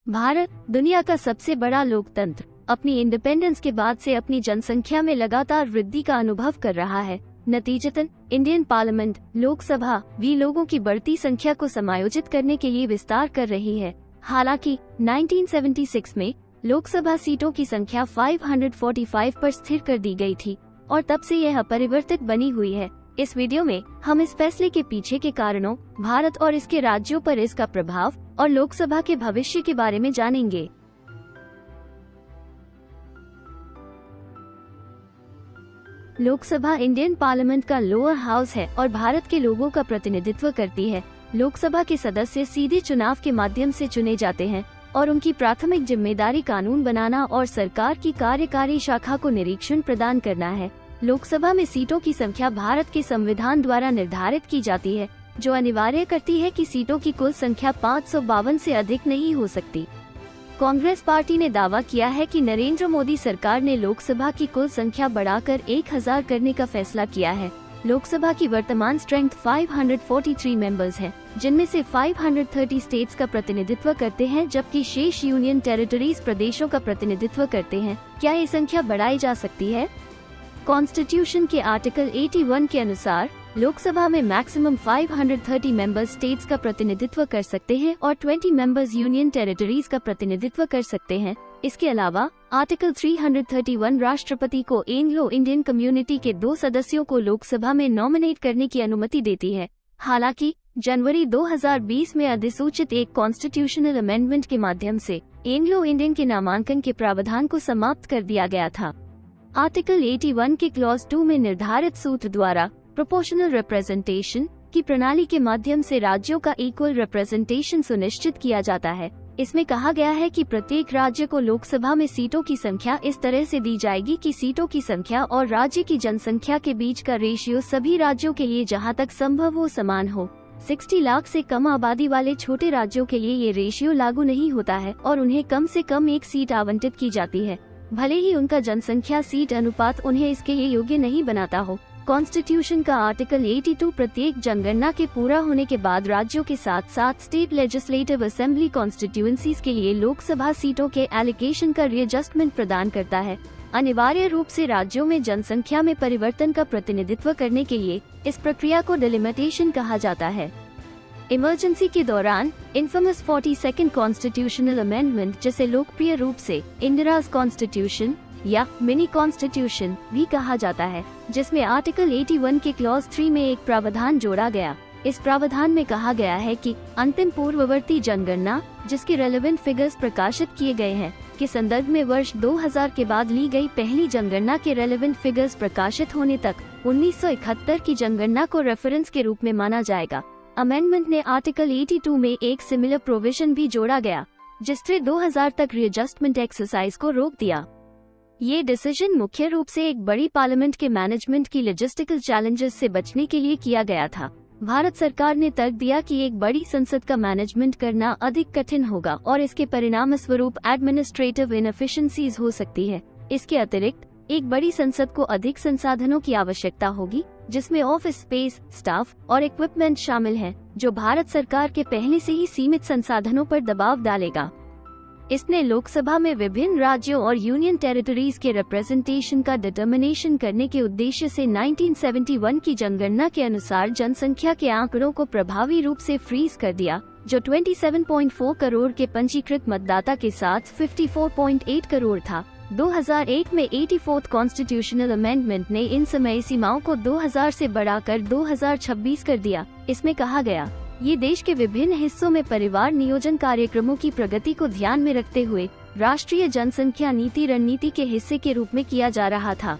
भारत दुनिया का सबसे बड़ा लोकतंत्र अपनी इंडिपेंडेंस के बाद से अपनी जनसंख्या में लगातार वृद्धि का अनुभव कर रहा है। नतीजतन इंडियन पार्लियामेंट लोकसभा भी लोगों की बढ़ती संख्या को समायोजित करने के लिए विस्तार कर रही है। हालांकि 1976 में लोकसभा सीटों की संख्या 545 पर स्थिर कर दी गई थी और तब से यह अपरिवर्तित बनी हुई है। इस वीडियो में हम इस फैसले के पीछे के कारणों, भारत और इसके राज्यों पर इसका प्रभाव और लोकसभा के भविष्य के बारे में जानेंगे। लोकसभा इंडियन पार्लियामेंट का लोअर हाउस है और भारत के लोगों का प्रतिनिधित्व करती है। लोकसभा के सदस्य सीधे चुनाव के माध्यम से चुने जाते हैं और उनकी प्राथमिक जिम्मेदारी कानून बनाना और सरकार की कार्यकारी शाखा को निरीक्षण प्रदान करना है। लोकसभा में सीटों की संख्या भारत के संविधान द्वारा निर्धारित की जाती है, जो अनिवार्य करती है कि सीटों की कुल संख्या 552 से अधिक नहीं हो सकती। कांग्रेस पार्टी ने दावा किया है कि नरेंद्र मोदी सरकार ने लोकसभा की कुल संख्या बढ़ाकर 1000 करने का फैसला किया है। लोकसभा की वर्तमान स्ट्रेंथ 543 मेंबर्स है, जिनमें से 530 स्टेट्स का प्रतिनिधित्व करते हैं, जबकि शेष यूनियन टेरिटरीज प्रदेशों का प्रतिनिधित्व करते हैं। क्या ये संख्या बढ़ाई जा सकती है? कॉन्स्टिट्यूशन के आर्टिकल 81 के अनुसार लोकसभा में मैक्सिमम 530 मेंबर्स स्टेट्स का प्रतिनिधित्व कर सकते हैं और 20 मेंबर्स यूनियन टेरिटरीज का प्रतिनिधित्व कर सकते हैं। इसके अलावा आर्टिकल 331 राष्ट्रपति को एंग्लो इंडियन कम्युनिटी के 2 सदस्यों को लोकसभा में नॉमिनेट करने की अनुमति देती है। हालांकि जनवरी 2020 में अधिसूचित एक कॉन्स्टिट्यूशनल अमेंडमेंट के माध्यम से एंग्लो इंडियन के नामांकन के प्रावधान को समाप्त कर दिया गया था। आर्टिकल 81 के क्लॉज 2 में निर्धारित सूत्र द्वारा प्रोपोर्शनल रिप्रेजेंटेशन की प्रणाली के माध्यम से राज्यों का इक्वल रिप्रेजेंटेशन सुनिश्चित किया जाता है। इसमें कहा गया है कि प्रत्येक राज्य को लोकसभा में सीटों की संख्या इस तरह से दी जाएगी कि सीटों की संख्या और राज्य की जनसंख्या के बीच का रेशियो सभी राज्यों के लिए जहां तक संभव हो समान हो। 60 लाख से कम आबादी वाले छोटे राज्यों के लिए ये रेशियो लागू नहीं होता है और उन्हें कम से कम 1 सीट आवंटित की जाती है, भले ही उनका जनसंख्या सीट अनुपात उन्हें इसके लिए योग्य नहीं बनाता हो। कॉन्स्टिट्यूशन का आर्टिकल 82 प्रत्येक जनगणना के पूरा होने के बाद राज्यों के साथ साथ स्टेट लेजिस्लेटिव असेंबली कॉन्स्टिट्यूएंसीज के लिए लोकसभा सीटों के एलोकेशन का रीएडजस्टमेंट प्रदान करता है। अनिवार्य रूप से राज्यों में जनसंख्या में परिवर्तन का प्रतिनिधित्व करने के लिए इस प्रक्रिया को डिलिमिटेशन कहा जाता है। इमरजेंसी के दौरान इन्फेमस 42nd कॉन्स्टिट्यूशनल अमेंडमेंट, जिसे लोकप्रिय रूप से इंदिराज कॉन्स्टिट्यूशन या मिनी कॉन्स्टिट्यूशन भी कहा जाता है, जिसमें आर्टिकल 81 के क्लॉज 3 में एक प्रावधान जोड़ा गया। इस प्रावधान में कहा गया है कि अंतिम पूर्ववर्ती जनगणना, जिसके रेलेवेंट फिगर्स प्रकाशित किए गए हैं, के संदर्भ में वर्ष 2000 के बाद ली गई पहली जनगणना के रेलेवेंट फिगर्स प्रकाशित होने तक 1971 की जनगणना को रेफरेंस के रूप में माना जाएगा। अमेंडमेंट ने आर्टिकल 82 में एक सिमिलर प्रोविजन भी जोड़ा गया, जिससे 2000 तक रीएडजस्टमेंट एक्सरसाइज को रोक दिया। ये डिसीजन मुख्य रूप से एक बड़ी पार्लियामेंट के मैनेजमेंट की लॉजिस्टिकल चैलेंजेस से बचने के लिए किया गया था। भारत सरकार ने तर्क दिया कि एक बड़ी संसद का मैनेजमेंट करना अधिक कठिन होगा और इसके परिणाम स्वरूप एडमिनिस्ट्रेटिव इनएफिशिएंसीज हो सकती है। इसके अतिरिक्त एक बड़ी संसद को अधिक संसाधनों की आवश्यकता होगी, जिसमें ऑफिस स्पेस, स्टाफ और इक्विपमेंट शामिल हैं, जो भारत सरकार के पहले से ही सीमित संसाधनों पर दबाव डालेगा। इसने लोकसभा में विभिन्न राज्यों और यूनियन टेरिटरीज के रिप्रेजेंटेशन का डिटर्मिनेशन करने के उद्देश्य से 1971 की जनगणना के अनुसार जनसंख्या के आंकड़ों को प्रभावी रूप से फ्रीज कर दिया, जो 27.4 करोड़ के पंजीकृत मतदाता के साथ 54.8 करोड़ था। 2001 में 84th कॉन्स्टिट्यूशनल अमेंडमेंट ने इन समय सीमाओं को 2000 से बढ़ाकर 2026 कर दिया। इसमें कहा गया, ये देश के विभिन्न हिस्सों में परिवार नियोजन कार्यक्रमों की प्रगति को ध्यान में रखते हुए राष्ट्रीय जनसंख्या नीति रणनीति के हिस्से के रूप में किया जा रहा था।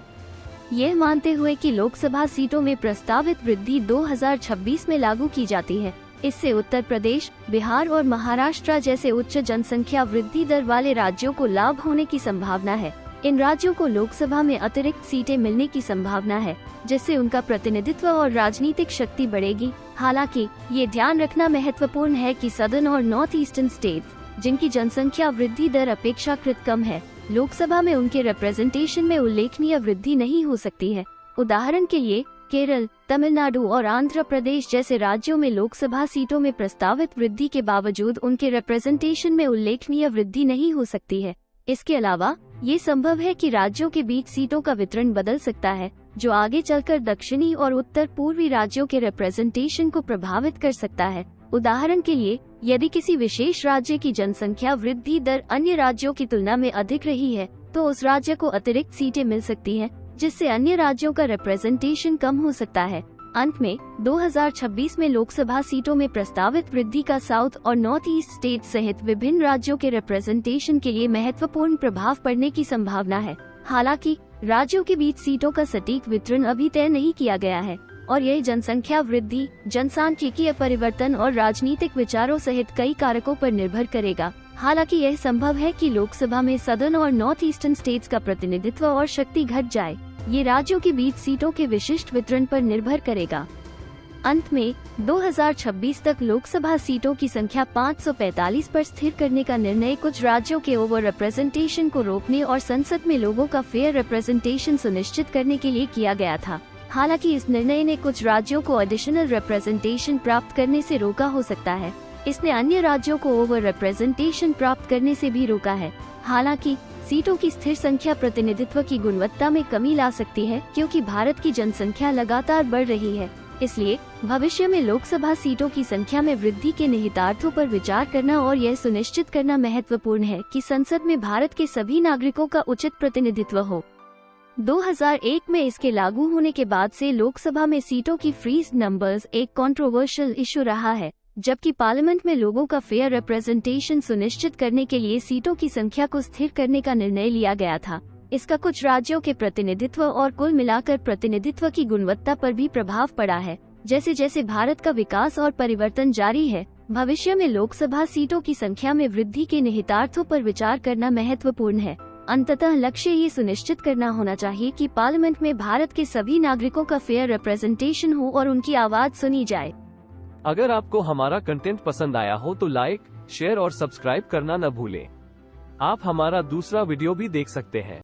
यह मानते हुए कि लोकसभा सीटों में प्रस्तावित वृद्धि 2026 में लागू की जाती है। इससे उत्तर प्रदेश, बिहार और महाराष्ट्र जैसे उच्च जनसंख्या वृद्धि दर वाले राज्यों को लाभ होने की संभावना है। इन राज्यों को लोकसभा में अतिरिक्त सीटें मिलने की संभावना है, जिससे उनका प्रतिनिधित्व और राजनीतिक शक्ति बढ़ेगी। हालांकि ये ध्यान रखना महत्वपूर्ण है कि सदर्न और नॉर्थ ईस्टर्न स्टेट्स, जिनकी जनसंख्या वृद्धि दर अपेक्षाकृत कम है, लोकसभा में उनके रिप्रेजेंटेशन में उल्लेखनीय वृद्धि नहीं हो सकती है। उदाहरण के लिए केरल, तमिलनाडु और आंध्र प्रदेश जैसे राज्यों में लोकसभा सीटों में प्रस्तावित वृद्धि के बावजूद उनके रिप्रेजेंटेशन में उल्लेखनीय वृद्धि नहीं हो सकती है। इसके अलावा ये संभव है कि राज्यों के बीच सीटों का वितरण बदल सकता है, जो आगे चलकर दक्षिणी और उत्तर पूर्वी राज्यों के रिप्रेजेंटेशन को प्रभावित कर सकता है। उदाहरण के लिए, यदि किसी विशेष राज्य की जनसंख्या वृद्धि दर अन्य राज्यों की तुलना में अधिक रही है, तो उस राज्य को अतिरिक्त सीटें मिल सकती हैं, जिससे अन्य राज्यों का रिप्रेजेंटेशन कम हो सकता है। अंत में 2026 में लोकसभा सीटों में प्रस्तावित वृद्धि का साउथ और नॉर्थ ईस्ट स्टेट सहित विभिन्न राज्यों के रिप्रेजेंटेशन के लिए महत्वपूर्ण प्रभाव पड़ने की संभावना है। हालांकि राज्यों के बीच सीटों का सटीक वितरण अभी तय नहीं किया गया है और यह जनसंख्या वृद्धि, जनसांख्यिकीय परिवर्तन और राजनीतिक विचारों सहित कई कारकों पर निर्भर करेगा। हालांकि यह संभव है कि लोकसभा में सदर्न और नॉर्थ ईस्टर्न स्टेट्स का प्रतिनिधित्व और शक्ति घट जाए। ये राज्यों के बीच सीटों के विशिष्ट वितरण पर निर्भर करेगा। अंत में 2026 तक लोकसभा सीटों की संख्या 545 पर स्थिर करने का निर्णय कुछ राज्यों के ओवर रिप्रेजेंटेशन को रोकने और संसद में लोगों का फेयर रिप्रेजेंटेशन सुनिश्चित करने के लिए किया गया था। हालांकि इस निर्णय ने कुछ राज्यों को एडिशनल रिप्रेजेंटेशन प्राप्त करने से रोका हो सकता है। इसने अन्य राज्यों को ओवर रिप्रेजेंटेशन प्राप्त करने से भी रोका है। हालांकि सीटों की स्थिर संख्या प्रतिनिधित्व की गुणवत्ता में कमी ला सकती है, क्योंकि भारत की जनसंख्या लगातार बढ़ रही है। इसलिए भविष्य में लोकसभा सीटों की संख्या में वृद्धि के निहितार्थों पर विचार करना और यह सुनिश्चित करना महत्वपूर्ण है कि संसद में भारत के सभी नागरिकों का उचित प्रतिनिधित्व हो। 2001 में इसके लागू होने के बाद से लोकसभा में सीटों की फ्रीज नंबर्स एक कंट्रोवर्शियल इशू रहा है, जबकि पार्लियामेंट में लोगों का फेयर रिप्रेजेंटेशन सुनिश्चित करने के लिए सीटों की संख्या को स्थिर करने का निर्णय लिया गया था। इसका कुछ राज्यों के प्रतिनिधित्व और कुल मिलाकर प्रतिनिधित्व की गुणवत्ता पर भी प्रभाव पड़ा है। जैसे जैसे भारत का विकास और परिवर्तन जारी है, भविष्य में लोकसभा सीटों की संख्या में वृद्धि के निहितार्थों पर विचार करना महत्वपूर्ण है। अंततः लक्ष्य ये सुनिश्चित करना होना चाहिए कि पार्लियामेंट में भारत के सभी नागरिकों का फेयर रिप्रेजेंटेशन हो और उनकी आवाज सुनी जाए। अगर आपको हमारा कंटेंट पसंद आया हो तो लाइक, शेयर और सब्सक्राइब करना न भूलें। आप हमारा दूसरा वीडियो भी देख सकते हैं।